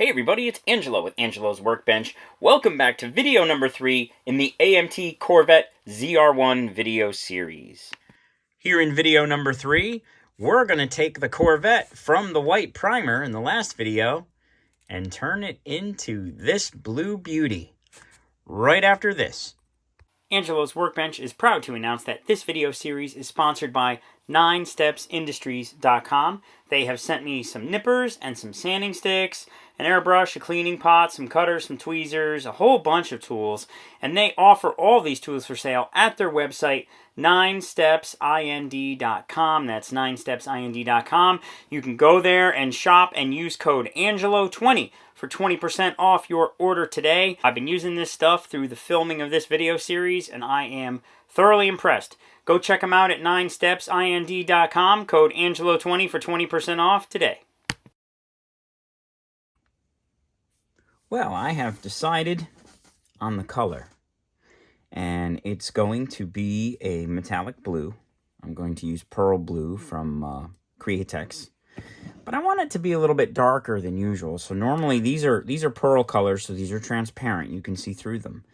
Hey everybody, it's Angelo with Angelo's Workbench. Welcome back to video number 3 in the AMT Corvette ZR1 video series. Here in video number 3, we're going to take the Corvette from the white primer in the last video and turn it into this blue beauty right after this. Angelo's Workbench is proud to announce that this video series is sponsored by 9stepsindustries.com. They have sent me some nippers and some sanding sticks, an airbrush, a cleaning pot, some cutters, some tweezers, a whole bunch of tools, and they offer all these tools for sale at their website, 9stepsind.com. That's 9stepsind.com. You can go there and shop and use code ANGELO20 for 20% off your order today. I've been using this stuff through the filming of this video series, and I am thoroughly impressed. Go check them out at 9stepsind.com, code ANGELO20 for 20% off today. Well, I have decided on the color, and it's going to be a metallic blue. I'm going to use Pearl Blue from Createx. But I want it to be a little bit darker than usual. So normally these are pearl colors, so these are transparent. You can see through them.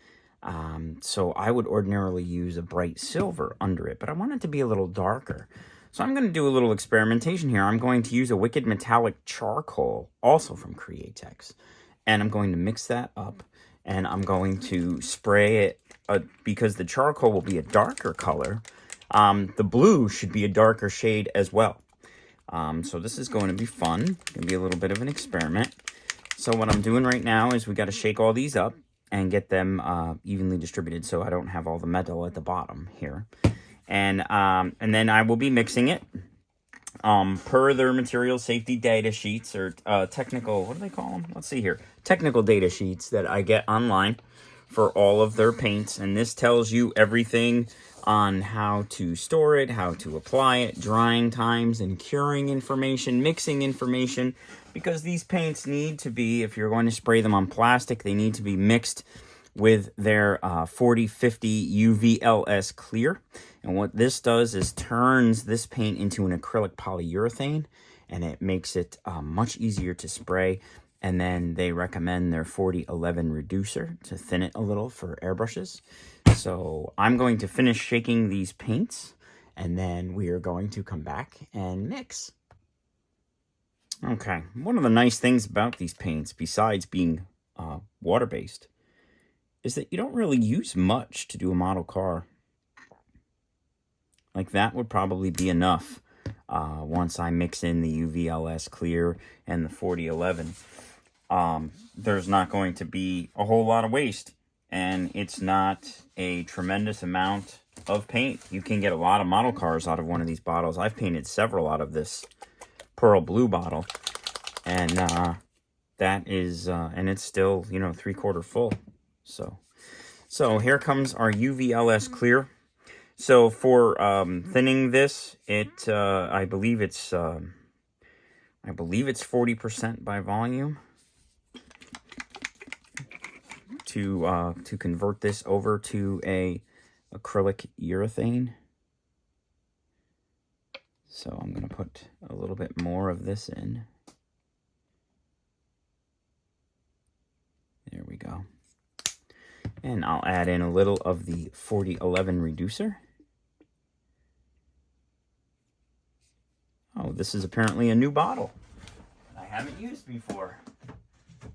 So I would ordinarily use a bright silver under it, but I want it to be a little darker. So I'm going to do a little experimentation here. I'm going to use a Wicked Metallic Charcoal, also from Createx. And I'm going to mix that up, and I'm going to spray it, because the charcoal will be a darker color. The blue should be a darker shade as well. So this is going to be fun. It's going to be a little bit of an experiment. So what I'm doing right now is we got to shake all these up and get them evenly distributed so I don't have all the metal at the bottom here. And then I will be mixing it per their material safety data sheets, or technical, what do they call them? Let's see here. Technical data sheets that I get online for all of their paints. And this tells you everything on how to store it, how to apply it, drying times, and curing information, mixing information, because these paints need to be, if you're going to spray them on plastic, they need to be mixed with their 40/50 UVLS clear. And what this does is turns this paint into an acrylic polyurethane, and it makes it much easier to spray. And then they recommend their 4011 reducer to thin it a little for airbrushes. So I'm going to finish shaking these paints, and then we are going to come back and mix. Okay, one of the nice things about these paints, besides being water-based, is that you don't really use much to do a model car. Like that would probably be enough once I mix in the UVLS clear and the 4011. There's not going to be a whole lot of waste, and it's not a tremendous amount of paint. You can get a lot of model cars out of one of these bottles. I've painted several out of this Pearl Blue bottle, and that is, and it's still, 3/4 full. So here comes our UVLS clear. So for thinning this, I believe it's 40% by volume. To convert this over to a acrylic urethane. So I'm going to put a little bit more of this in. There we go. And I'll add in a little of the 4011 reducer. Oh, this is apparently a new bottle I haven't used before.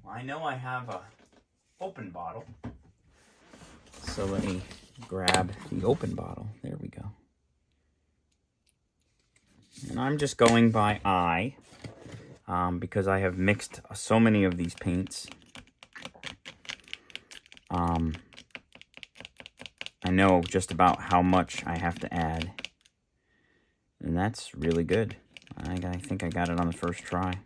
Well, I know I have a open bottle. So let me grab the open bottle. There we go. And I'm just going by eye because I have mixed so many of these paints. I know just about how much I have to add. And that's really good. I think I got it on the first try.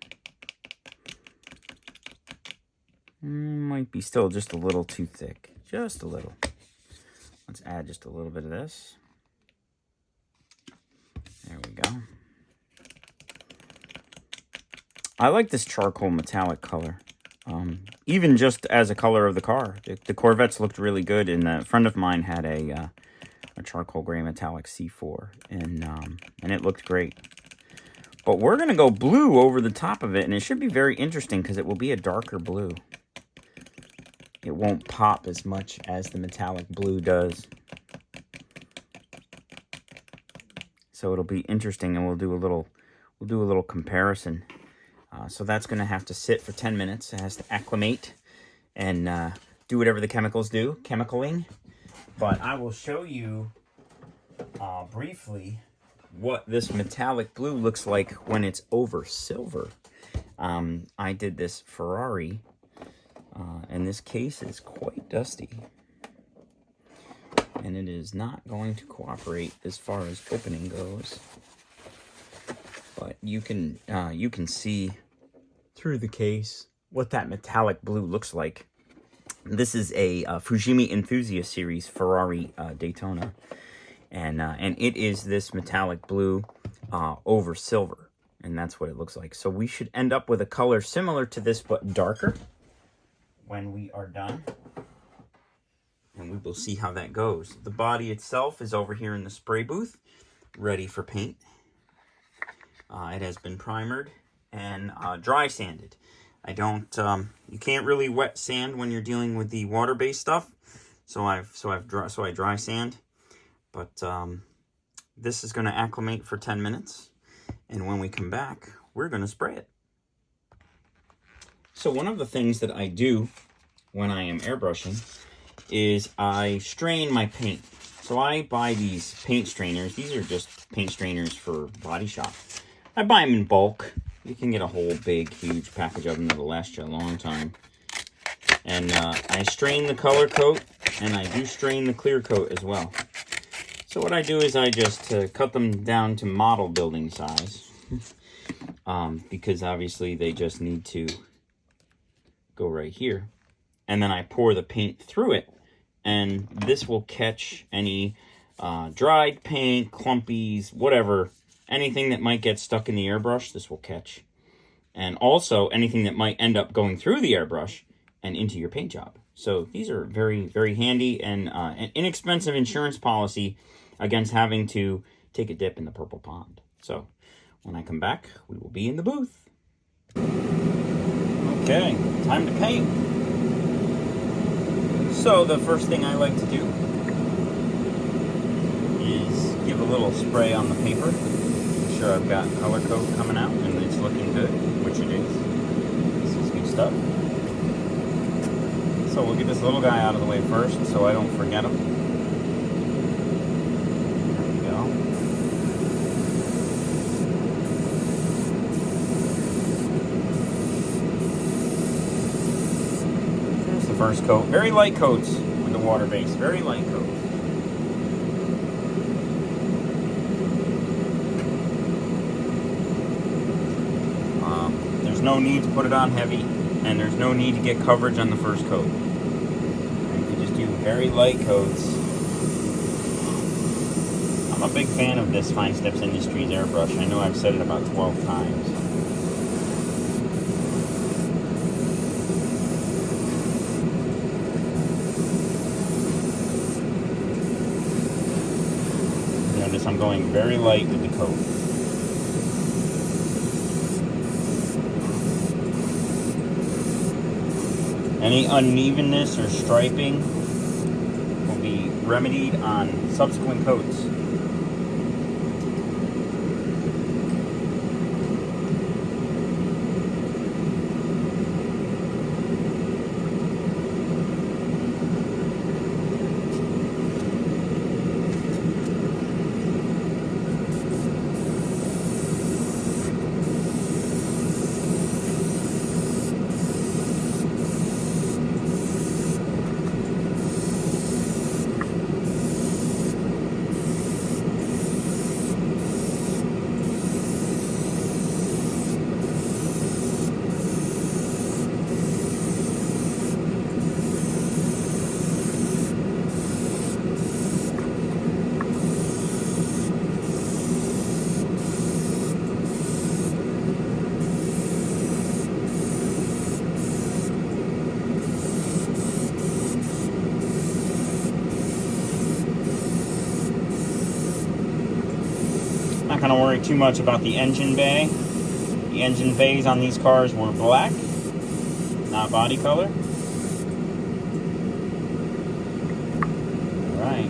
Might be still just a little too thick. Just a little. Let's add just a little bit of this. There we go. I like this charcoal metallic color. Even just as a color of the car. The Corvettes looked really good, and a friend of mine had a charcoal gray metallic C4, and it looked great. But we're going to go blue over the top of it, and it should be very interesting because it will be a darker blue. It won't pop as much as the metallic blue does. So it'll be interesting, and we'll do a little comparison. So that's going to have to sit for 10 minutes. It has to acclimate and do whatever the chemicals do, chemicaling. But I will show you briefly what this metallic blue looks like when it's over silver. I did this Ferrari, and this case is quite dusty. And it is not going to cooperate as far as opening goes. But you can see through the case what that metallic blue looks like. This is a Fujimi Enthusiast Series Ferrari Daytona. And it is this metallic blue over silver. And that's what it looks like. So we should end up with a color similar to this, but darker when we are done. And we will see how that goes. The body itself is over here in the spray booth, ready for paint. It has been primered and dry sanded. I don't, you can't really wet sand when you're dealing with the water-based stuff. So I dry sand. But this is going to acclimate for 10 minutes. And when we come back, we're going to spray it. So one of the things that I do when I am airbrushing is I strain my paint. So I buy these paint strainers. These are just paint strainers for Body Shop. I buy them in bulk. You can get a whole big, huge package of them that'll last you a long time. And I strain the color coat, and I do strain the clear coat as well. So what I do is I just cut them down to model building size. Because obviously they just need to go right here. And then I pour the paint through it. And this will catch any dried paint, clumpies, whatever. Anything that might get stuck in the airbrush, this will catch. And also anything that might end up going through the airbrush and into your paint job. So these are very, very handy and an inexpensive insurance policy against having to take a dip in the purple pond. So when I come back, we will be in the booth. Okay, time to paint. So the first thing I like to do is give a little spray on the paper. Make sure I've got color coat coming out and it's looking good, which it is. This is good stuff. So we'll get this little guy out of the way first so I don't forget him. There we go. There's the first coat. Very light coats with the water base. Very light coats. There's no need to put it on heavy, and there's no need to get coverage on the first coat. You can just do very light coats. I'm a big fan of this Fine Steps Industries airbrush. I know I've said it about 12 times. Notice I'm going very light with the coat. Any unevenness or striping will be remedied on subsequent coats. kind of worry too much about the engine bay. The engine bays on these cars were black, not body color. Alright.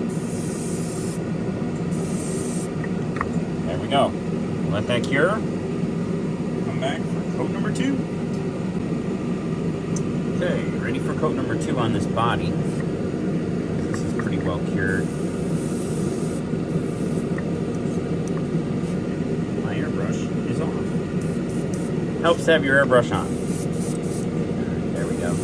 There we go. Let that cure. Come back for coat number 2. Okay, ready for coat number 2 on this body. This is pretty well cured. My airbrush is on. Helps to have your airbrush on. There we go.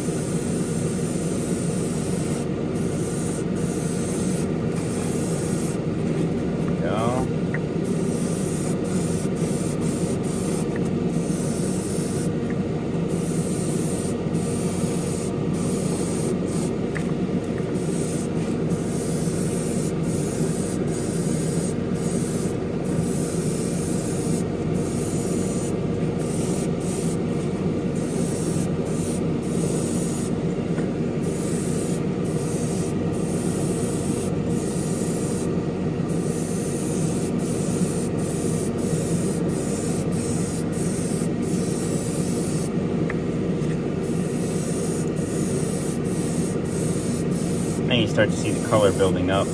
Then you start to see the color building up.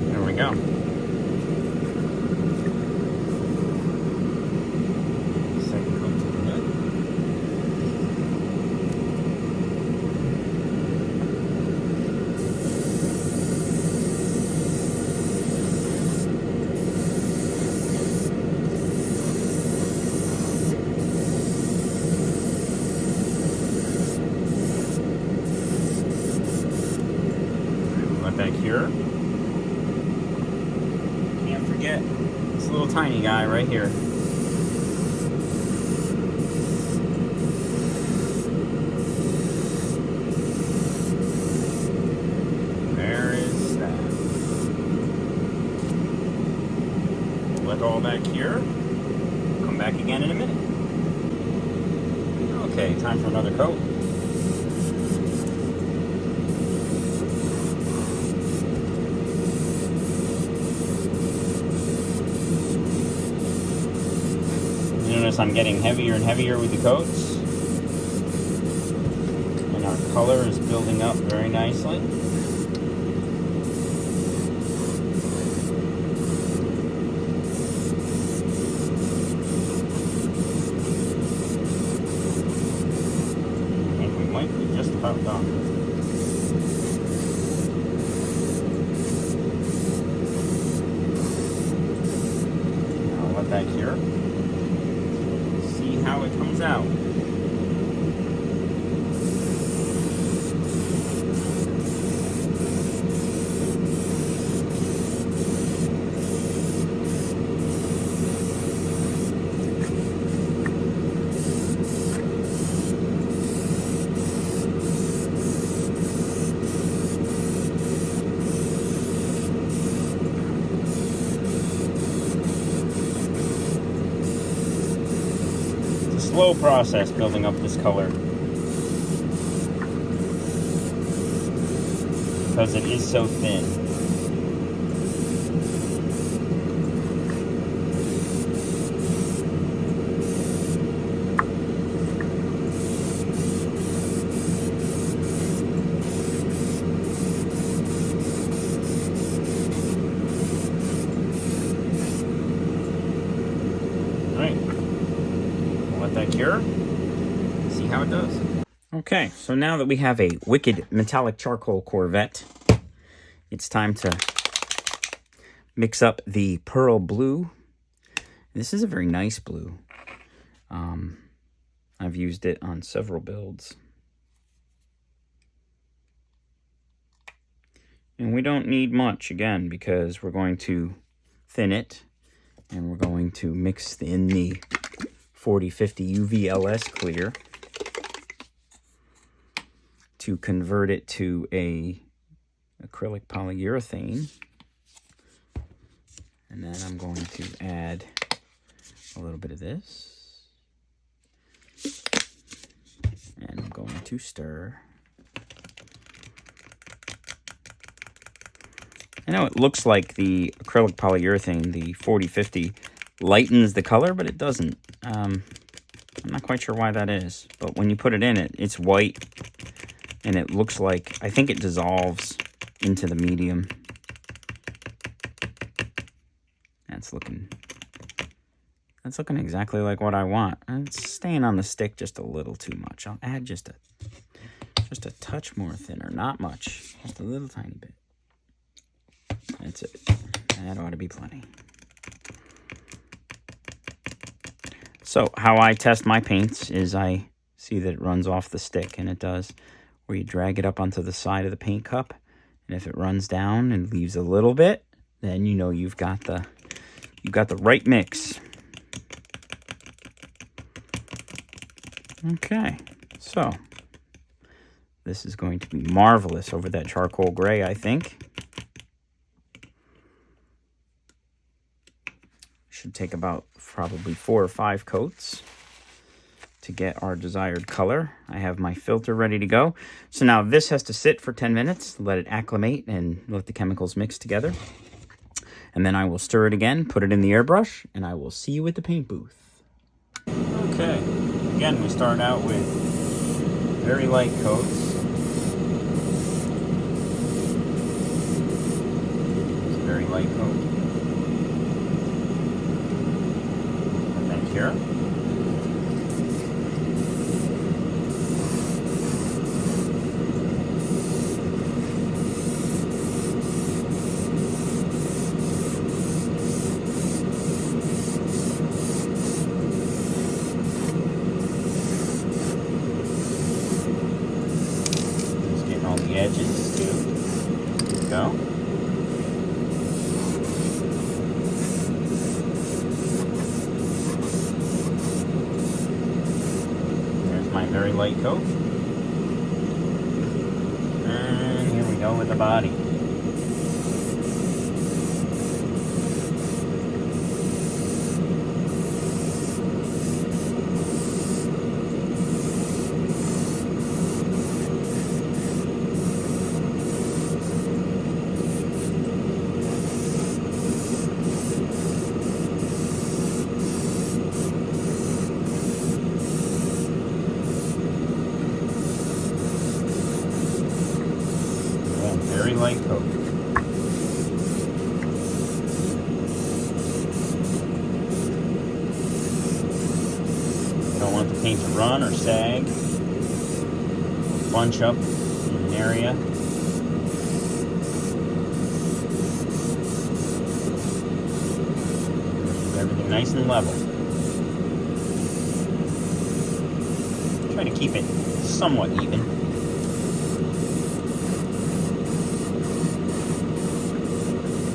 There we go. Second coat to the hood. That cure. Can't forget this little tiny guy right here. There is that. Let all that cure. Come back again in a minute. Okay, time for another coat. Notice I'm getting heavier and heavier with the coats, and our color is building up very nicely. I think we might be just about done. Now let that cure. How it comes out. Slow process building up this color because it is so thin. That cure. See how it does. Okay, so now that we have a wicked metallic charcoal Corvette, it's time to mix up the pearl blue. This is a very nice blue. I've used it on several builds. And we don't need much, again, because we're going to thin it, and we're going to mix in the 4050 UVLS clear to convert it to a acrylic polyurethane. And then I'm going to add a little bit of this. And I'm going to stir. I know it looks like the acrylic polyurethane, the 4050, lightens the color, but it doesn't. I'm not quite sure why that is, but when you put it in, it's white, and it looks like, I think it dissolves into the medium. That's looking exactly like what I want. It's staying on the stick just a little too much. I'll add just a touch more thinner, not much, just a little tiny bit. That's it. That ought to be plenty. So how I test my paints is I see that it runs off the stick, and it does, where you drag it up onto the side of the paint cup, and if it runs down and leaves a little bit, then you know you've got the right mix. Okay, so this is going to be marvelous over that charcoal gray, I think. Should take about probably 4 or 5 coats to get our desired color. I have my filter ready to go. So now this has to sit for 10 minutes, let it acclimate and let the chemicals mix together. And then I will stir it again, put it in the airbrush, and I will see you at the paint booth. Okay, again, we start out with very light coats. It's a very light coat. Here. Just getting all the edges too. There we go. Very light coat. And here we go with the body. Very light coat. You don't want the paint to run or sag, bunch up in an area. Keep everything nice and level. Try to keep it somewhat even.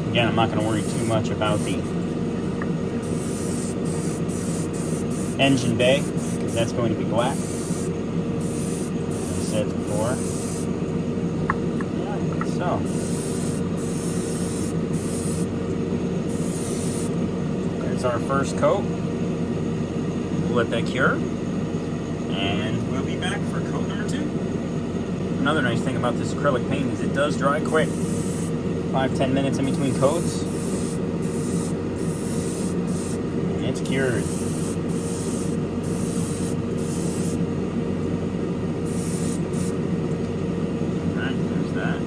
Again, I'm not going to worry too much about the engine bay, because that's going to be black, as I said before. Yeah, so. There's our first coat. We'll let that cure, and we'll be back for coat number 2. Another nice thing about this acrylic paint is it does dry quick. 5-10 minutes in between coats, and it's cured. Alright, there's that.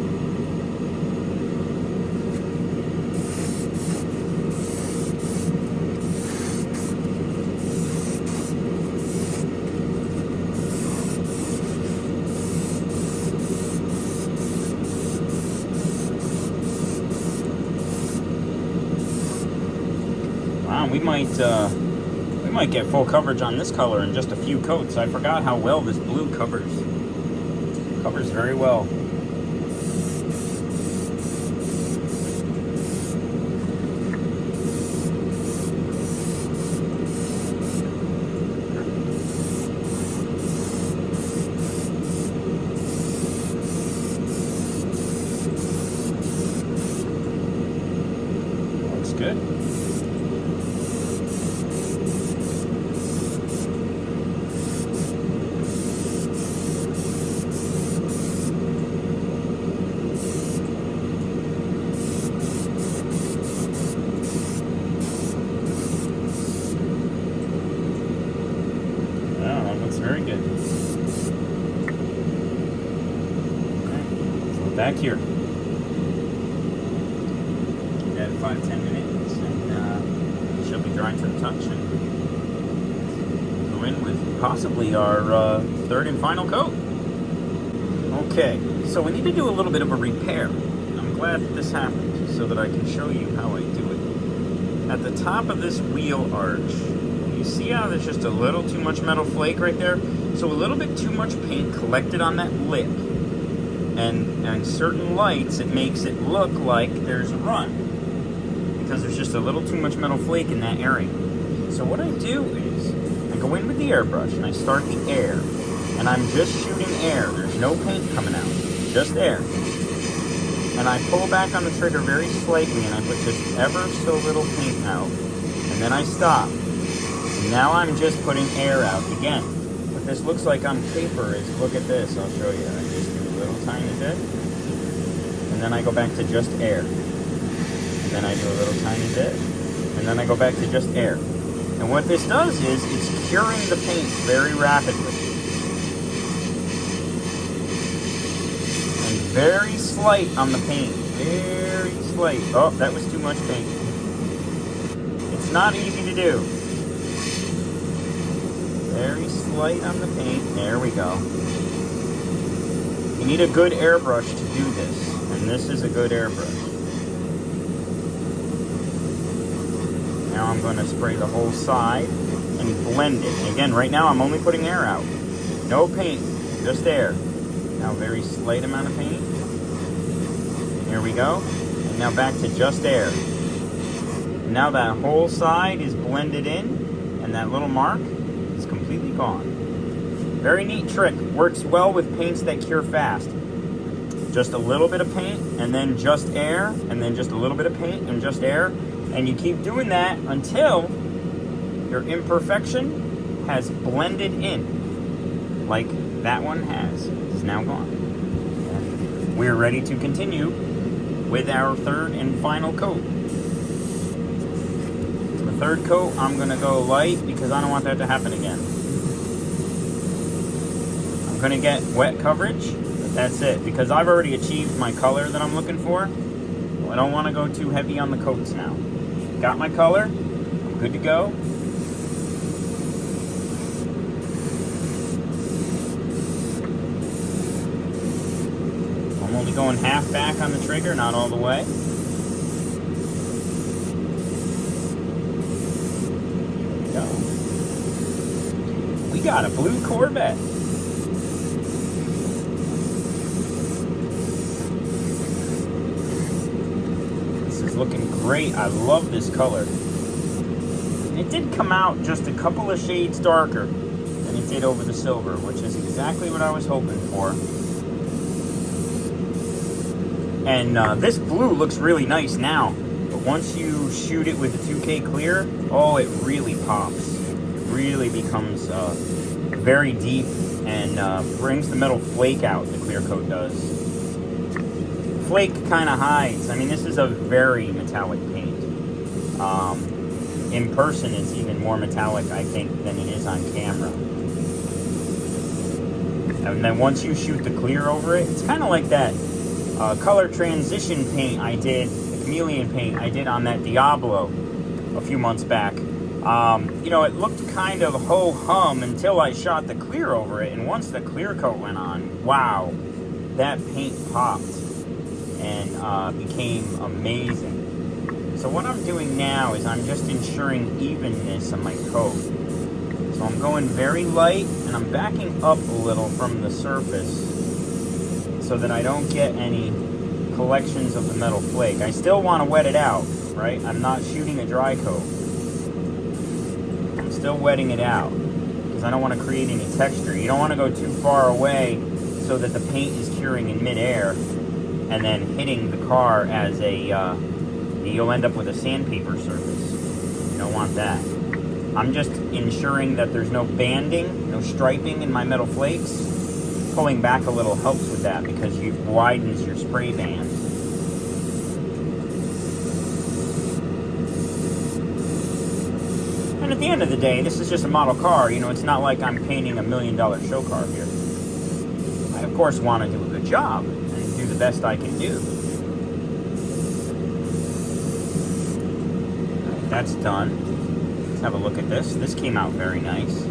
We might get full coverage on this color in just a few coats. I forgot how well this blue covers. Covers very well. Looks good. back here. At 5-10 minutes, and she'll be drying to the touch, and go in with possibly our third and final coat. Okay, so we need to do a little bit of a repair. I'm glad that this happened so that I can show you how I do it. At the top of this wheel arch, you see how there's just a little too much metal flake right there? So a little bit too much paint collected on that lip. And on certain lights, it makes it look like there's a run, because there's just a little too much metal flake in that area. So what I do is, I go in with the airbrush and I start the air, and I'm just shooting air. There's no paint coming out, just air. And I pull back on the trigger very slightly, and I put just ever so little paint out, and then I stop. And now I'm just putting air out again. What this looks like on paper is, look at this, I'll show you. I just do a little tiny bit, and then I go back to just air. And then I do a little tiny bit, and then I go back to just air. And what this does is, it's curing the paint very rapidly. And very slight on the paint, very slight. Oh, that was too much paint. It's not easy to do. Very slight on the paint, there we go. You need a good airbrush to do this, and this is a good airbrush. Now I'm going to spray the whole side and blend it. And again, right now I'm only putting air out. No paint, just air. Now very slight amount of paint. Here we go. And now back to just air. And now that whole side is blended in, and that little mark is completely gone. Very neat trick. Works well with paints that cure fast. Just a little bit of paint, and then just air, and then just a little bit of paint, and just air. And you keep doing that until your imperfection has blended in, like that one has. It's now gone. And we're ready to continue with our third and final coat. The third coat, I'm going to go light because I don't want that to happen again. I'm going to get wet coverage, but that's it, because I've already achieved my color that I'm looking for. I don't want to go too heavy on the coats now. Got my color, I'm good to go. I'm only going half back on the trigger, not all the way. There we go. We got a blue Corvette. Looking great. I love this color. And it did come out just a couple of shades darker than it did over the silver, which is exactly what I was hoping for. And this blue looks really nice now, but once you shoot it with the 2K clear, oh, it really pops. It really becomes very deep and brings the metal flake out, the clear coat does. Flake kind of hides. I mean, this is a very metallic paint. In person, it's even more metallic, I think, than it is on camera. And then once you shoot the clear over it, it's kind of like that color transition paint I did, the chameleon paint I did on that Diablo a few months back. You know, it looked kind of ho-hum until I shot the clear over it, and once the clear coat went on, wow, that paint popped and became amazing. So what I'm doing now is I'm just ensuring evenness on my coat. So I'm going very light, and I'm backing up a little from the surface so that I don't get any collections of the metal flake. I still want to wet it out, right? I'm not shooting a dry coat. I'm still wetting it out because I don't want to create any texture. You don't want to go too far away so that the paint is curing in midair and then hitting the car as a, you'll end up with a sandpaper surface. You don't want that. I'm just ensuring that there's no banding, no striping in my metal flakes. Pulling back a little helps with that because it widens your spray band. And at the end of the day, this is just a model car. You know, it's not like I'm painting $1 million show car here. I, of course, want to do a good job and do the best I can do. That's done. Let's have a look at this. This came out very nice.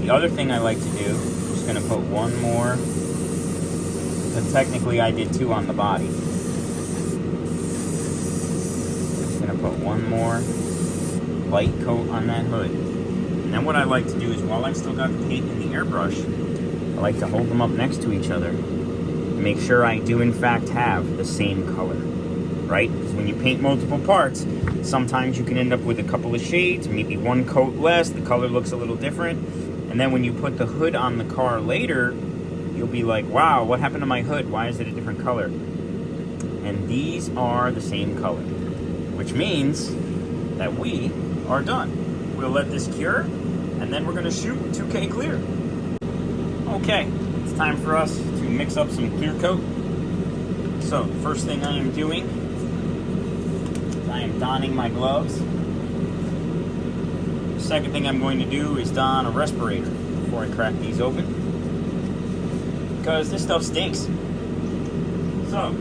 The other thing I like to do, I'm just going to put one more, because technically I did 2 on the body. Just going to put one more light coat on that hood. And then what I like to do is, while I've still got the paint in the airbrush, I like to hold them up next to each other. Make sure I do in fact have the same color, right? Because when you paint multiple parts, sometimes you can end up with a couple of shades, maybe one coat less, the color looks a little different. And then when you put the hood on the car later, you'll be like, wow, what happened to my hood? Why is it a different color? And these are the same color, which means that we are done. We'll let this cure, and then we're gonna shoot 2K clear. Okay, it's time for us to mix up some clear coat. So, the first thing I am doing is I am donning my gloves. The second thing I'm going to do is don a respirator before I crack these open, because this stuff stinks. So,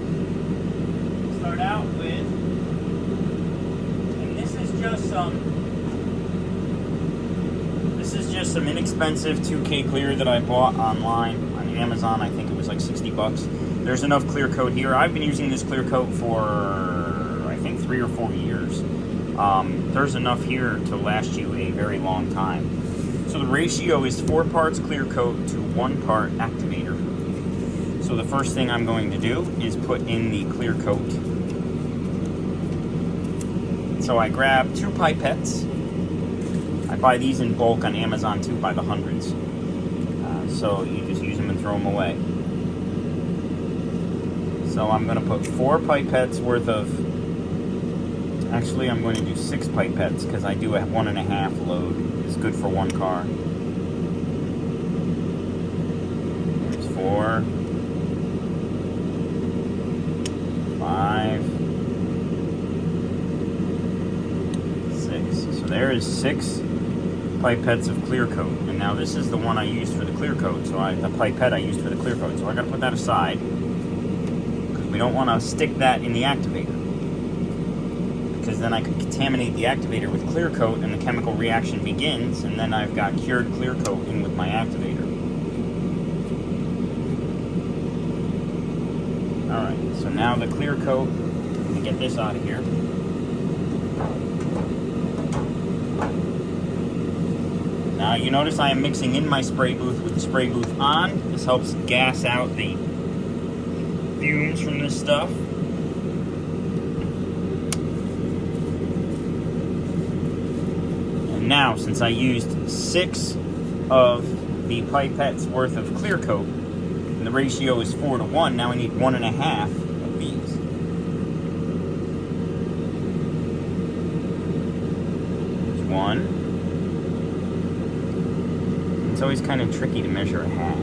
start out with, and this is just some inexpensive 2K clear that I bought online on Amazon. I think it was like 60 bucks. There's enough clear coat here. I've been using this clear coat for, I think, 3 or 4 years. There's enough here to last you a very long time. So the ratio is 4 parts clear coat to 1 part activator. So the first thing I'm going to do is put in the clear coat. So I grab 2 pipettes. I buy these in bulk on Amazon too by the hundreds. So you just use them and throw them away. So I'm going to put 4 pipettes worth of, actually I'm going to do 6 pipettes because I do a 1.5 load. It's good for 1 car. There's 4, 5, 6. So there is 6 pipettes of clear coat, and now this is the one I used for the clear coat. So the pipette I used for the clear coat. So I got to put that aside because we don't want to stick that in the activator, because then I could contaminate the activator with clear coat, and the chemical reaction begins, and then I've got cured clear coat in with my activator. All right. So now the clear coat. Let me get this out of here. Now you notice I am mixing in my spray booth with the spray booth on. This helps gas out the fumes from this stuff. And now, since I used 6 of the pipettes worth of clear coat, and the ratio is 4 to 1, now I need 1.5 of these. There's 1. It's always kind of tricky to measure a half.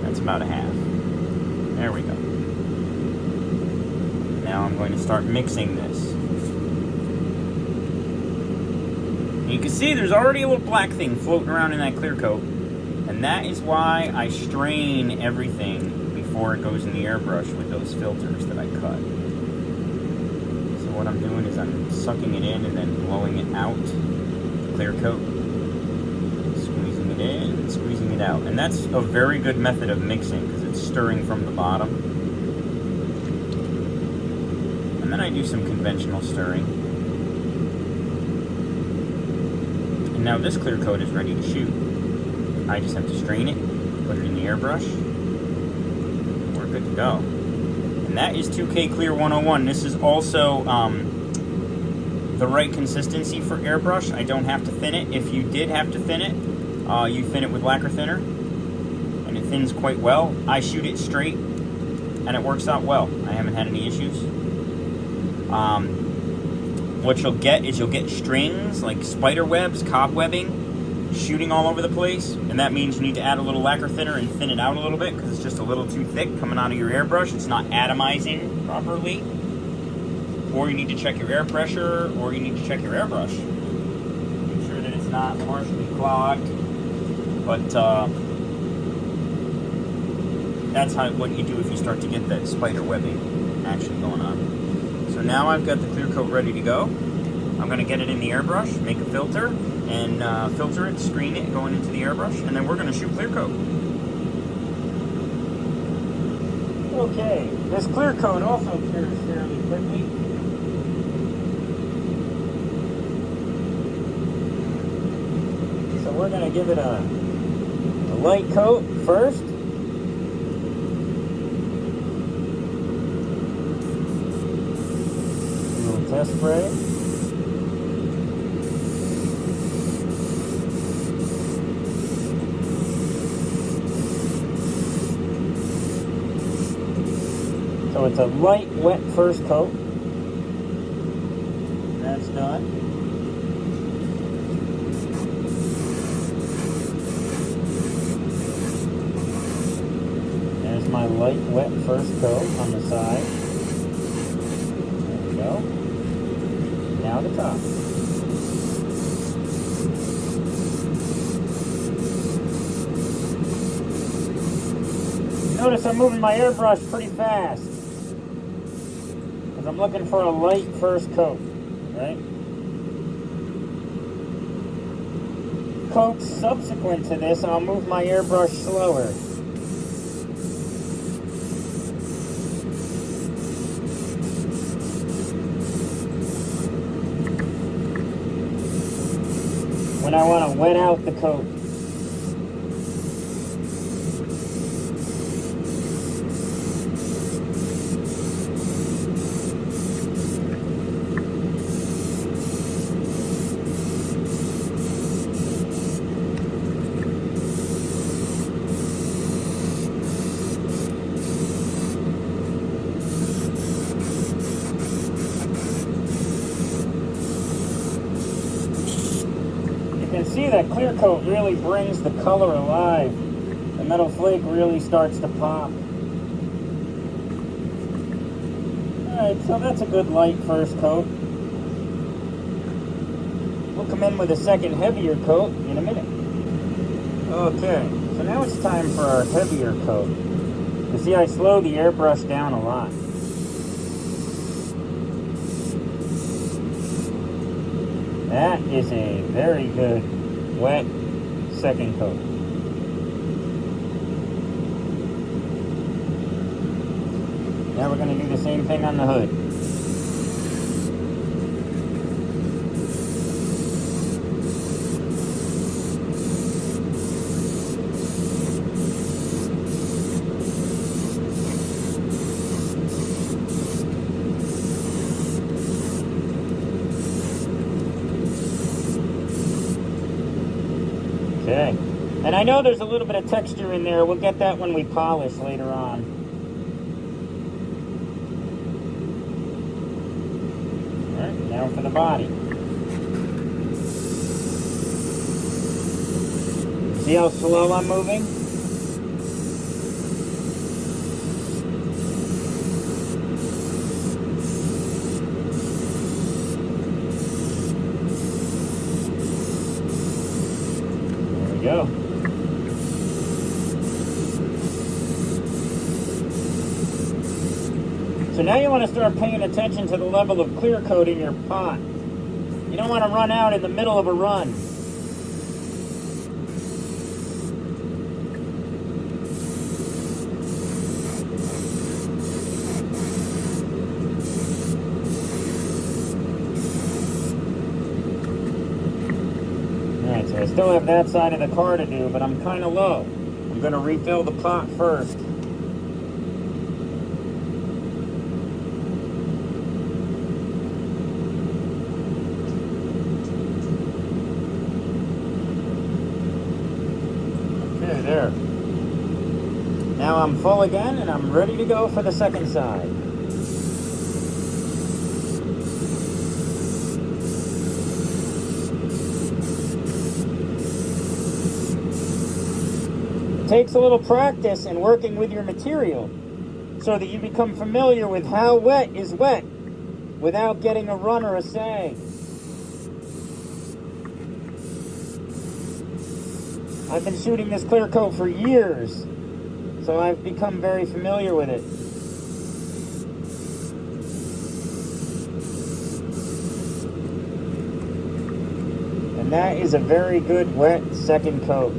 That's about a half. There we go. Now I'm going to start mixing this. You can see there's already a little black thing floating around in that clear coat, and that is why I strain everything before it goes in the airbrush with those filters that I cut. So what I'm doing is I'm sucking it in and then blowing it out, clear coat. In and squeezing it out, and that's a very good method of mixing because it's stirring from the bottom. And then I do some conventional stirring, and now this clear coat is ready to shoot. I just have to strain it, put it in the airbrush, we're good to go. And that is 2K Clear 101. This is also the right consistency for airbrush. I don't have to thin it. If you did have to thin it, you thin it with lacquer thinner, and it thins quite well. I shoot it straight, and it works out well. I haven't had any issues. What you'll get is you'll get strings, like spider webs, cobwebbing, shooting all over the place, and that means you need to add a little lacquer thinner and thin it out a little bit because it's just a little too thick coming out of your airbrush. It's not atomizing properly. Or you need to check your air pressure, or you need to check your airbrush. Make sure that it's not partially clogged. But that's what you do if you start to get that spider webbing action going on. So now I've got the clear coat ready to go. I'm going to get it in the airbrush, make a filter, and filter it, screen it going into the airbrush, and then we're going to shoot clear coat. Okay, this clear coat also cures fairly quickly. So we're going to give it a light coat first. A little test spray. So it's a light, wet first coat. That's done. There's my light, wet first coat on the side. There we go. Now the top. Notice I'm moving my airbrush pretty fast. I'm looking for a light first coat, right? Coats subsequent to this, I'll move my airbrush slower. When I want to wet out the coat. See, that clear coat really brings the color alive. The metal flake really starts to pop. Alright, so that's a good light first coat. We'll come in with a second heavier coat in a minute. Okay, so now it's time for our heavier coat. You see, I slow the airbrush down a lot. That is a very good wet second coat. Now we're going to do the same thing on the hood. Okay, and I know there's a little bit of texture in there. We'll get that when we polish later on. All right, now for the body. See how slow I'm moving? Go. So now you want to start paying attention to the level of clear coat in your pot. You don't want to run out in the middle of a run. Alright, so I still have that side of the car to do, but I'm kind of low. I'm going to refill the pot first. Okay, there. Now I'm full again, and I'm ready to go for the second side. It takes a little practice in working with your material so that you become familiar with how wet is wet without getting a run or a sag. I've been shooting this clear coat for years, So I've become very familiar with it. And that is a very good wet second coat.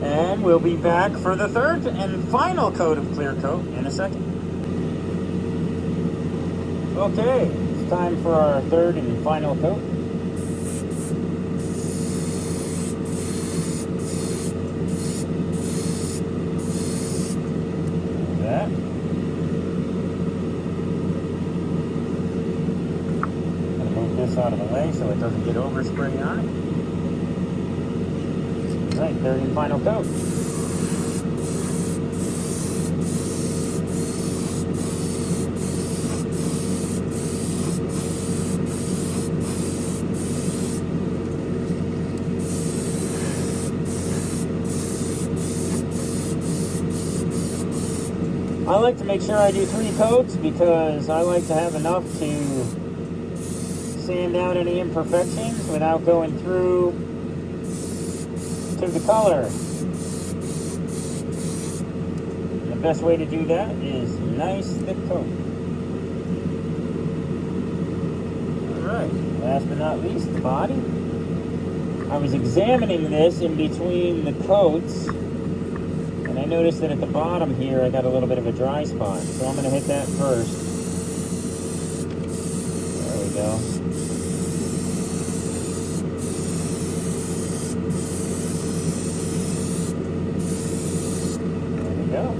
And we'll be back for the third and final coat of clear coat in a second. Okay, it's time for our third and final coat. Like that. Gonna move this out of the way so it doesn't get overspray on it. Alright, third and final coat. I like to make sure I do 3 coats because I like to have enough to sand out any imperfections without going through to the color. The best way to do that is nice thick coat. Alright, last but not least, the body. I was examining this in between the coats, and I noticed that at the bottom here I got a little bit of a dry spot, so I'm going to hit that first. There we go. Go.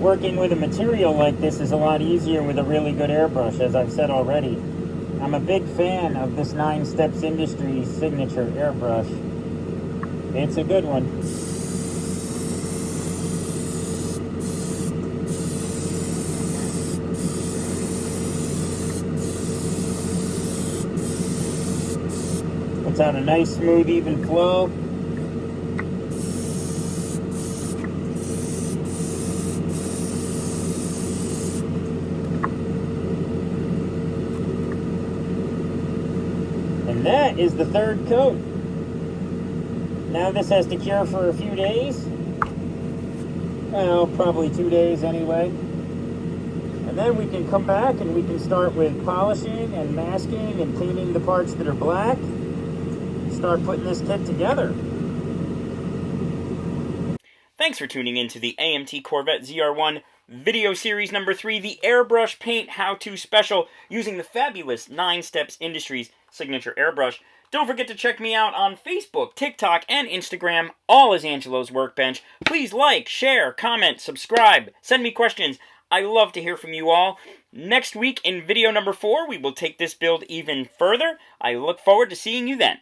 Working with a material like this is a lot easier with a really good airbrush, as I've said already. I'm a big fan of this 9 Steps Industries signature airbrush. It's a good one. Puts out a nice, smooth, even flow. And that is the third coat. Now this has to cure for a few days. Well, probably 2 days anyway. And then we can come back and we can start with polishing and masking and cleaning the parts that are black. Start putting this kit together. Thanks for tuning in to the AMT Corvette ZR1 video series number 3, the Airbrush Paint How-To Special, using the fabulous 9 Steps Industries signature airbrush. Don't forget to check me out on Facebook, TikTok, and Instagram, all as Angelo's Workbench. Please like, share, comment, subscribe, send me questions. I love to hear from you all. Next week in video number 4, we will take this build even further. I look forward to seeing you then.